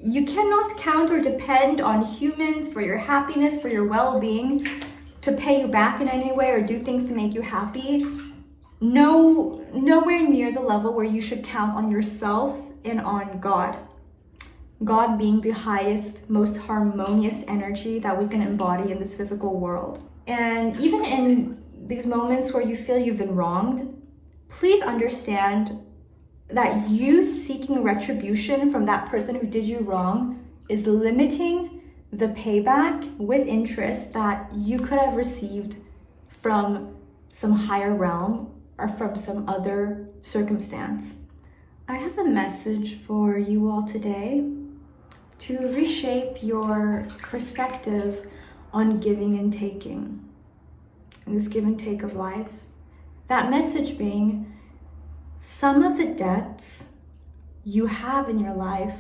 you cannot count or depend on humans for your happiness, for your well-being, to pay you back in any way or do things to make you happy. Nowhere near the level where you should count on yourself and on God. God being the highest, most harmonious energy that we can embody in this physical world. And even in these moments where you feel you've been wronged, please understand that you seeking retribution from that person who did you wrong is limiting the payback with interest that you could have received from some higher realm or from some other circumstance. I have a message for you all today to reshape your perspective on giving and taking, in this give and take of life. That message being, some of the debts you have in your life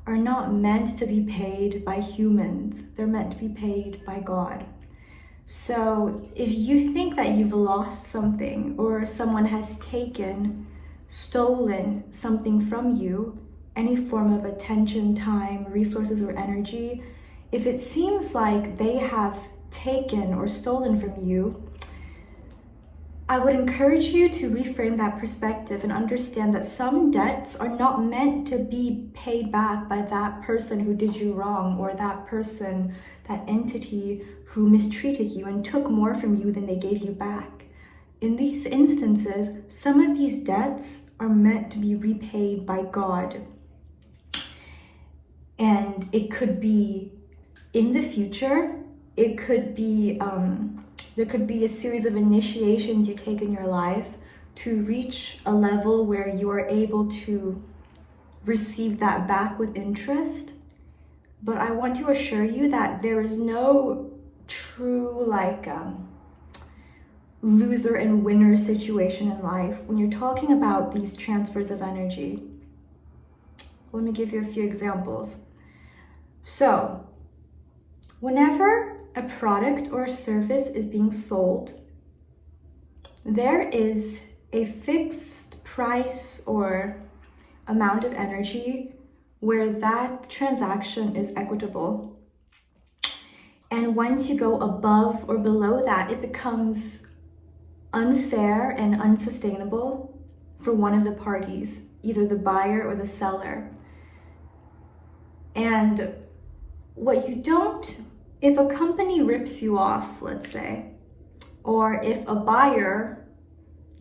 are not meant to be paid by humans. They're meant to be paid by God. So if you think that you've lost something or someone has stolen something from you, any form of attention, time, resources, or energy, if it seems like they have taken or stolen from you, I would encourage you to reframe that perspective and understand that some debts are not meant to be paid back by that person who did you wrong, or that person, that entity who mistreated you and took more from you than they gave you back. In these instances, some of these debts are meant to be repaid by God. And it could be in the future, it could be, there could be a series of initiations you take in your life to reach a level where you are able to receive that back with interest. But I want to assure you that there is no true loser and winner situation in life when you're talking about these transfers of energy. Let me give you a few examples. So, whenever a product or a service is being sold, there is a fixed price or amount of energy where that transaction is equitable. And once you go above or below that, it becomes unfair and unsustainable for one of the parties, either the buyer or the seller. And if a company rips you off, let's say, or if a buyer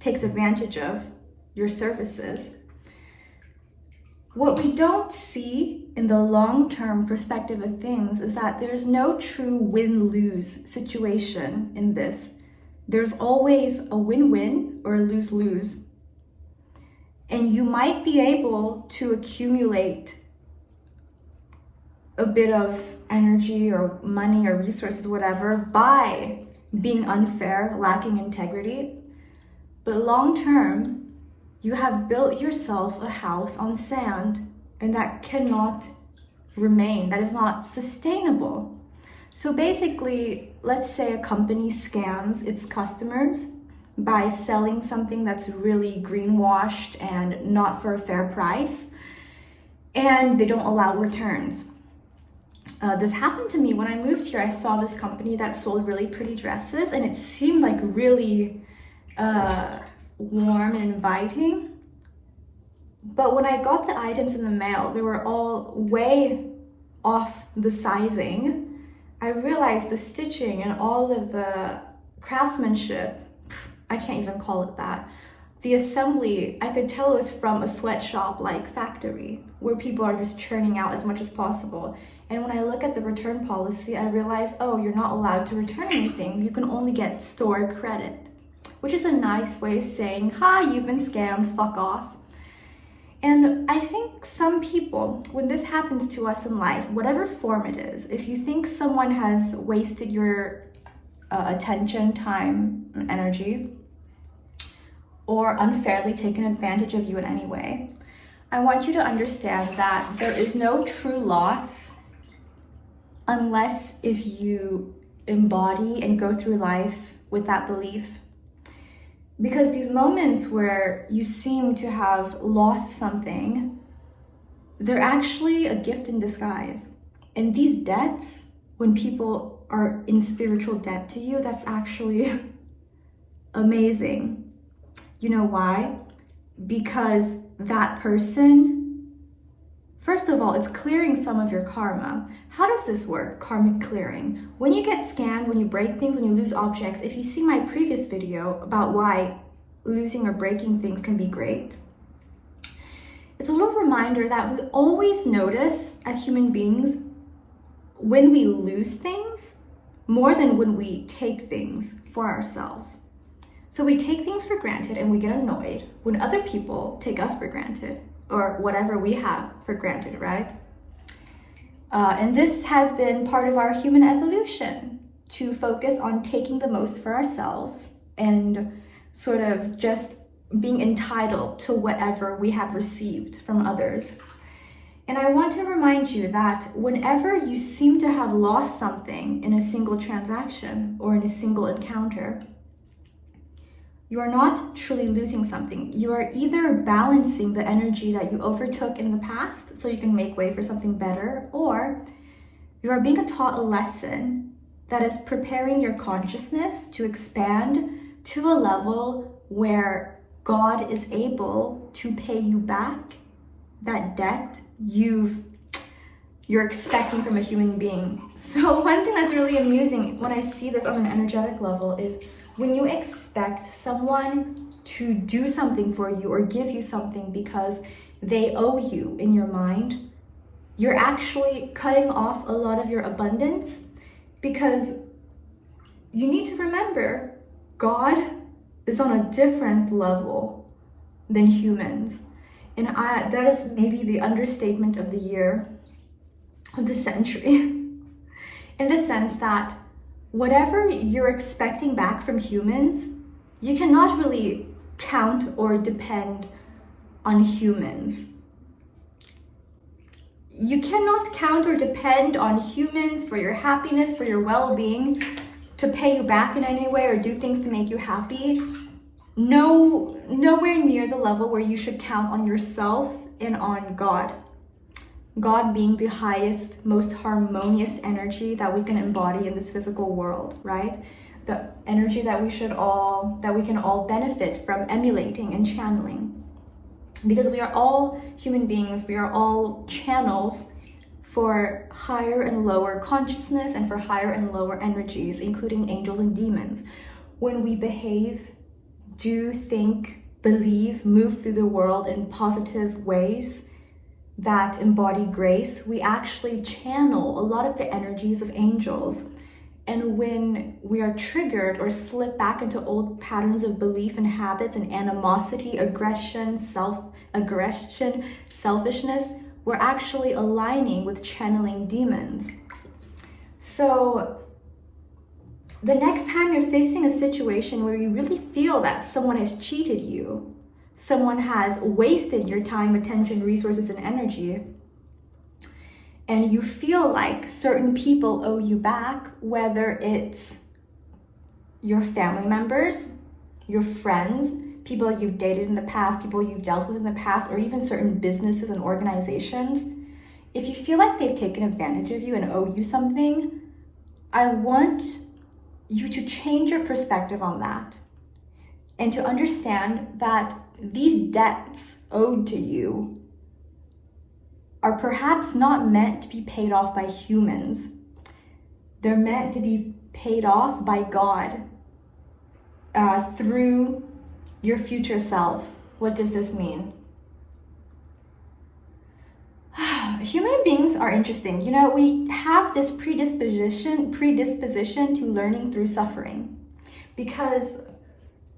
takes advantage of your services, what we don't see in the long-term perspective of things is that there's no true win-lose situation in this. There's always a win-win or a lose-lose. And you might be able to accumulate a bit of energy or money or resources, whatever, by being unfair, lacking integrity. But long-term, you have built yourself a house on sand, and that cannot remain. That is not sustainable. So basically, let's say a company scams its customers by selling something that's really greenwashed and not for a fair price, and they don't allow returns. This happened to me when I moved here. I saw this company that sold really pretty dresses, and it seemed like really warm and inviting. But when I got the items in the mail, they were all way off the sizing. I realized the stitching and all of the craftsmanship, I can't even call it that. The assembly, I could tell it was from a sweatshop-like factory where people are just churning out as much as possible. And when I look at the return policy, I realize, oh, you're not allowed to return anything. You can only get store credit, which is a nice way of saying, hi, you've been scammed, fuck off. And I think some people, when this happens to us in life, whatever form it is, if you think someone has wasted your attention, time, and energy, or unfairly taken advantage of you in any way, I want you to understand that there is no true loss unless if you embody and go through life with that belief. Because these moments where you seem to have lost something they're actually a gift in disguise. And these debts, when people are in spiritual debt to you, that's actually amazing. You know why? Because that person, first of all, it's clearing some of your karma. How does this work, karmic clearing? When you get scammed, when you break things, when you lose objects, if you see my previous video about why losing or breaking things can be great, it's a little reminder that we always notice as human beings when we lose things more than when we take things for ourselves. So we take things for granted and we get annoyed when other people take us for granted or whatever we have for granted, right? And this has been part of our human evolution, to focus on taking the most for ourselves and sort of just being entitled to whatever we have received from others. And I want to remind you that whenever you seem to have lost something in a single transaction or in a single encounter, you are not truly losing something. You are either balancing the energy that you overtook in the past so you can make way for something better, or you are being taught a lesson that is preparing your consciousness to expand to a level where God is able to pay you back that debt you're expecting from a human being. So one thing that's really amusing when I see this on an energetic level is when you expect someone to do something for you or give you something because they owe you in your mind, you're actually cutting off a lot of your abundance, because you need to remember God is on a different level than humans. And that is maybe the understatement of the year, of the century, in the sense that whatever you're expecting back from humans, you cannot really count or depend on humans. You cannot count or depend on humans for your happiness, for your well-being, to pay you back in any way or do things to make you happy. Nowhere near the level where you should count on yourself and on God. God being the highest, most harmonious energy that we can embody in this physical world, right? The energy that we can all benefit from emulating and channeling. Because we are all human beings, we are all channels for higher and lower consciousness and for higher and lower energies, including angels and demons. When we behave, do, think, believe, move through the world in positive ways that embody grace, we actually channel a lot of the energies of angels. And when we are triggered or slip back into old patterns of belief and habits and animosity, aggression, selfishness, we're actually aligning with channeling demons. So the next time you're facing a situation where you really feel that someone has cheated you, someone has wasted your time, attention, resources, and energy, and you feel like certain people owe you back, whether it's your family members, your friends, people you've dated in the past, people you've dealt with in the past, or even certain businesses and organizations, if you feel like they've taken advantage of you and owe you something, I want you to change your perspective on that and to understand that these debts owed to you are perhaps not meant to be paid off by humans. They're meant to be paid off by God through your future self. What does this mean? Human beings are interesting. You know, we have this predisposition to learning through suffering, and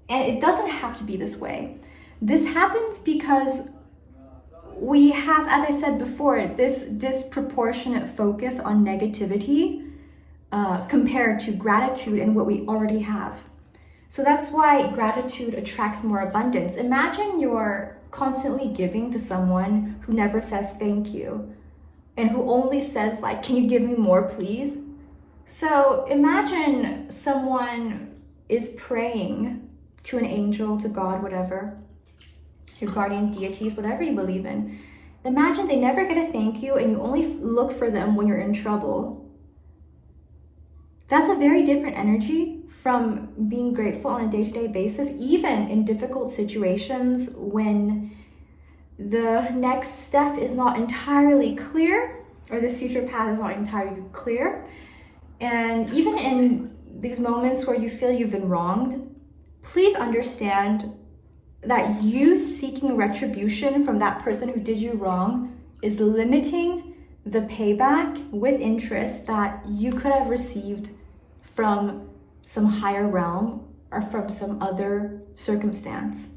it doesn't have to be this way. This happens because we have, as I said before, this disproportionate focus on negativity compared to gratitude and what we already have. So that's why gratitude attracts more abundance. Imagine you're constantly giving to someone who never says thank you and who only says, like, can you give me more, please? So imagine someone is praying to an angel, to God, whatever, your guardian deities, whatever you believe in, Imagine they never get a thank you and you only look for them when you're in trouble. That's a very different energy from being grateful on a day-to-day basis, even in difficult situations when the next step is not entirely clear or the future path is not entirely clear. And even in these moments where you feel you've been wronged, please understand that you seeking retribution from that person who did you wrong is limiting the payback with interest that you could have received from some higher realm or from some other circumstance.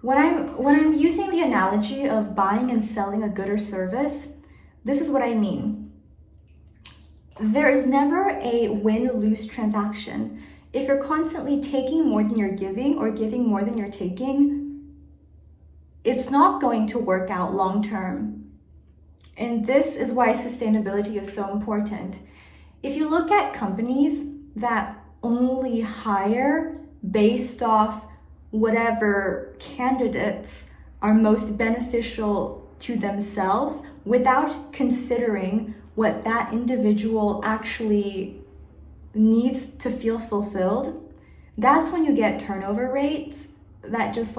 When I'm using the analogy of buying and selling a good or service, this is what I mean. There is never a win-lose transaction. If you're constantly taking more than you're giving or giving more than you're taking, it's not going to work out long term. And this is why sustainability is so important. If you look at companies that only hire based off whatever candidates are most beneficial to themselves without considering what that individual actually needs to feel fulfilled, that's when you get turnover rates that just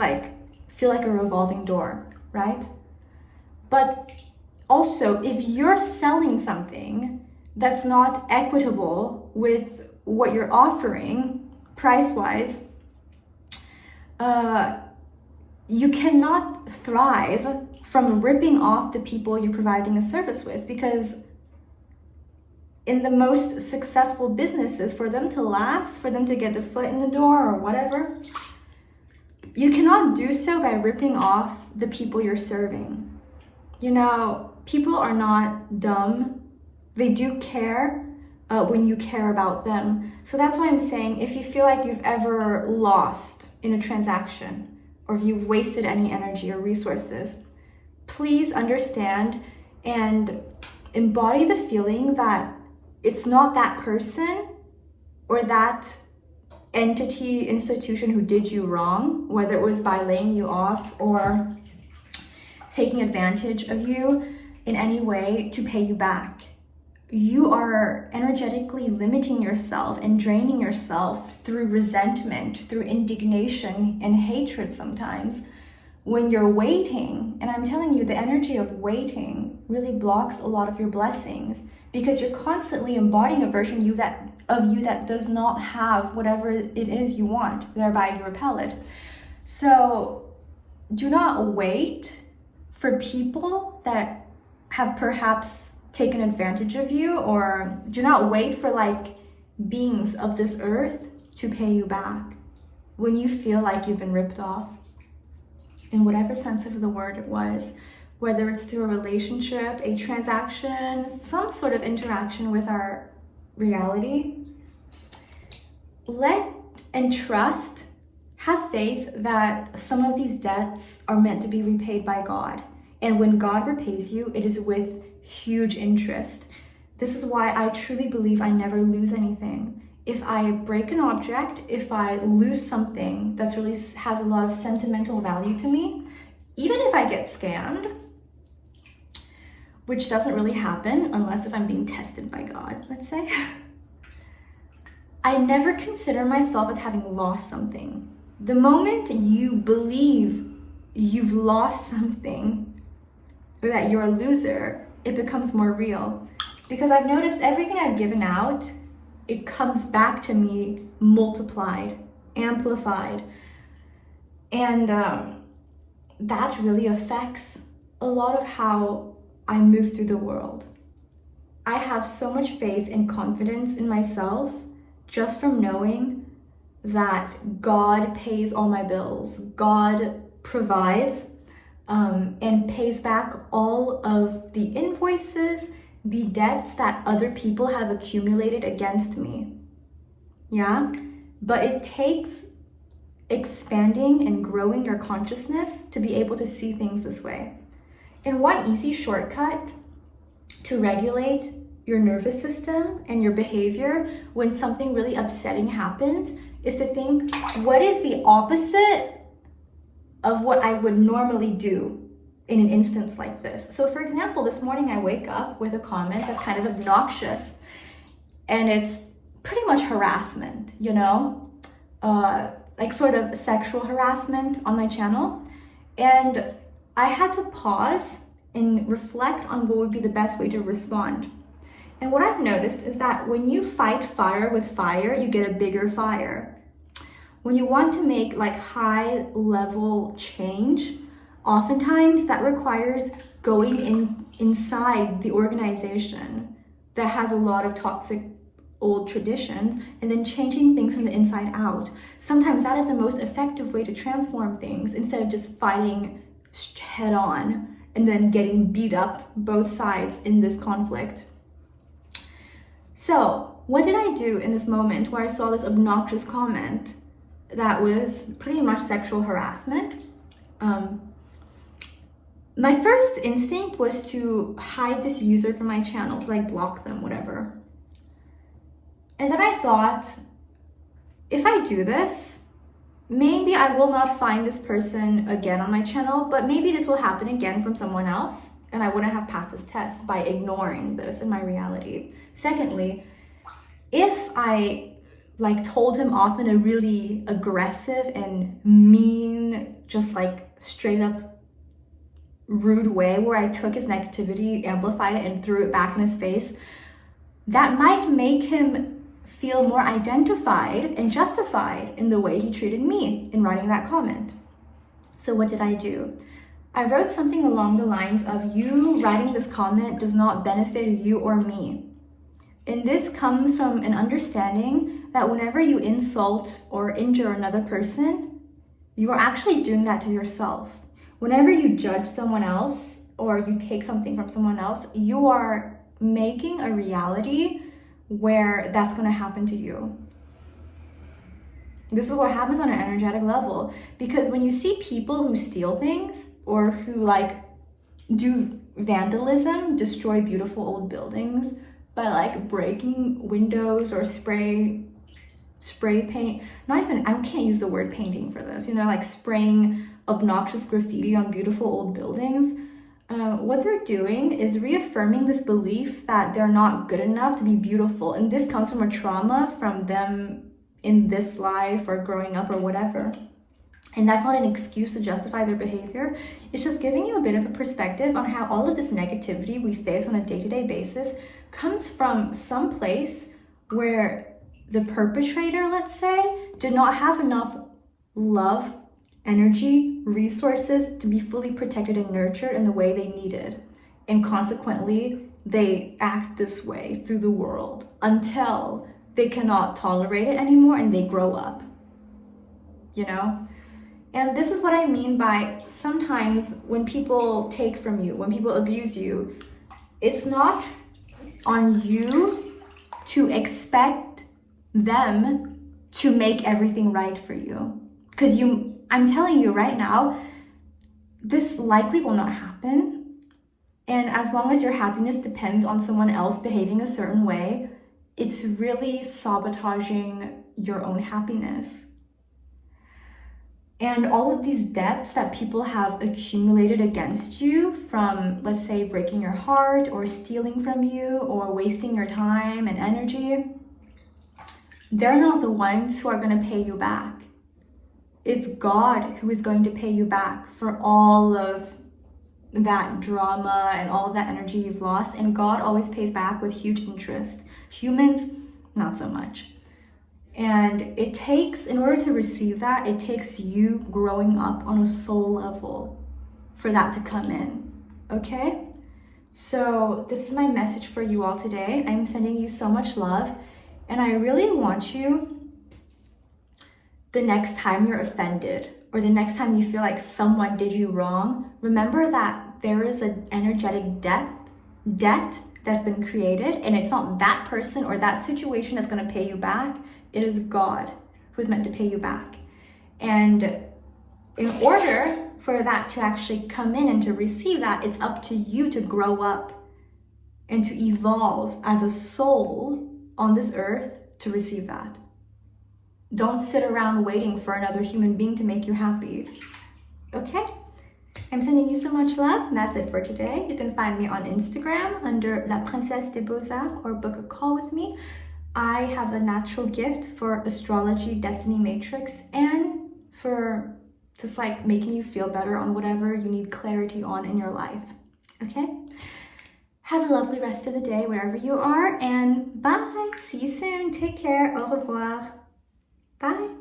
feel like a revolving door, right? But also, if you're selling something that's not equitable with what you're offering price-wise, you cannot thrive from ripping off the people you're providing a service with, because in the most successful businesses, for them to last, for them to get the foot in the door or whatever, you cannot do so by ripping off the people you're serving. You know, people are not dumb. They do care when you care about them. So that's why I'm saying, if you feel like you've ever lost in a transaction, or if you've wasted any energy or resources, please understand and embody the feeling that it's not that person or that entity, institution who did you wrong, whether it was by laying you off or taking advantage of you in any way to pay you back. You are energetically limiting yourself and draining yourself through resentment, through indignation and hatred sometimes when you're waiting. And I'm telling you, the energy of waiting really blocks a lot of your blessings, because you're constantly embodying a version of you that does not have whatever it is you want, thereby you repel it. So do not wait for people that have perhaps taken advantage of you, or do not wait for beings of this earth to pay you back when you feel like you've been ripped off, in whatever sense of the word it was. Whether it's through a relationship, a transaction, some sort of interaction with our reality. Let and trust, have faith that some of these debts are meant to be repaid by God. And when God repays you, it is with huge interest. This is why I truly believe I never lose anything. If I break an object, if I lose something that's really has a lot of sentimental value to me, even if I get scammed, which doesn't really happen unless if I'm being tested by God, let's say, I never consider myself as having lost something. The moment you believe you've lost something or that you're a loser, it becomes more real. Because I've noticed everything I've given out, it comes back to me multiplied, amplified. And that really affects a lot of how I move through the world. I have so much faith and confidence in myself just from knowing that God pays all my bills. God provides and pays back all of the invoices, the debts that other people have accumulated against me. Yeah? But it takes expanding and growing your consciousness to be able to see things this way. And one easy shortcut to regulate your nervous system and your behavior when something really upsetting happens is to think, what is the opposite of what I would normally do in an instance like this. So for example, this morning I wake up with a comment that's kind of obnoxious, and it's pretty much harassment, you know, like sort of sexual harassment on my channel. And I had to pause and reflect on what would be the best way to respond. And what I've noticed is that when you fight fire with fire, you get a bigger fire. When you want to make like high level change, oftentimes that requires going inside the organization that has a lot of toxic old traditions and then changing things from the inside out. Sometimes that is the most effective way to transform things, instead of just fighting head on and then getting beat up both sides in this conflict. So what did I do in this moment where I saw this obnoxious comment that was pretty much sexual harassment? My first instinct was to hide this user from my channel, to like block them, whatever. And then I thought, if I do this, maybe I will not find this person again on my channel, but maybe this will happen again from someone else, and I wouldn't have passed this test by ignoring this in my reality. Secondly, if I like told him off in a really aggressive and mean, just like straight up rude way, where I took his negativity, amplified it, and threw it back in his face, that might make him feel more identified and justified in the way he treated me in writing that comment. So what did I do? I wrote something along the lines of, you writing this comment does not benefit you or me. And this comes from an understanding that whenever you insult or injure another person, you are actually doing that to yourself. Whenever you judge someone else or you take something from someone else, you are making a reality where that's going to happen to you. This is what happens on an energetic level, because when you see people who steal things or who like do vandalism, destroy beautiful old buildings by like breaking windows or spray paint, not even, I can't use the word painting for this, you know, like spraying obnoxious graffiti on beautiful old buildings. What they're doing is reaffirming this belief that they're not good enough to be beautiful. And this comes from a trauma from them in this life or growing up or whatever. And that's not an excuse to justify their behavior. It's just giving you a bit of a perspective on how all of this negativity we face on a day-to-day basis comes from some place where the perpetrator, let's say, did not have enough love, energy, resources to be fully protected and nurtured in the way they needed. And consequently, they act this way through the world until they cannot tolerate it anymore and they grow up, you know? And this is what I mean by sometimes when people take from you, when people abuse you, it's not on you to expect them to make everything right for you. Because I'm telling you right now, this likely will not happen. And as long as your happiness depends on someone else behaving a certain way, it's really sabotaging your own happiness. And all of these debts that people have accumulated against you from, let's say, breaking your heart or stealing from you or wasting your time and energy, they're not the ones who are going to pay you back. It's God who is going to pay you back for all of that drama and all of that energy you've lost. And God always pays back with huge interest. Humans, not so much. And it takes, in order to receive that, it takes you growing up on a soul level for that to come in, okay? So this is my message for you all today. I'm sending you so much love, and I really want you, the next time you're offended or the next time you feel like someone did you wrong, remember that there is an energetic debt that's been created, and it's not that person or that situation that's going to pay you back. It is God who's meant to pay you back. And in order for that to actually come in and to receive that, it's up to you to grow up and to evolve as a soul on this earth to receive that. Don't sit around waiting for another human being to make you happy. Okay? I'm sending you so much love, and that's it for today. You can find me on Instagram under La Princesse des Beaux-Arts or book a call with me. I have a natural gift for astrology, destiny matrix, and for just like making you feel better on whatever you need clarity on in your life. Okay? Have a lovely rest of the day wherever you are, and bye. See you soon. Take care. Au revoir. Bye.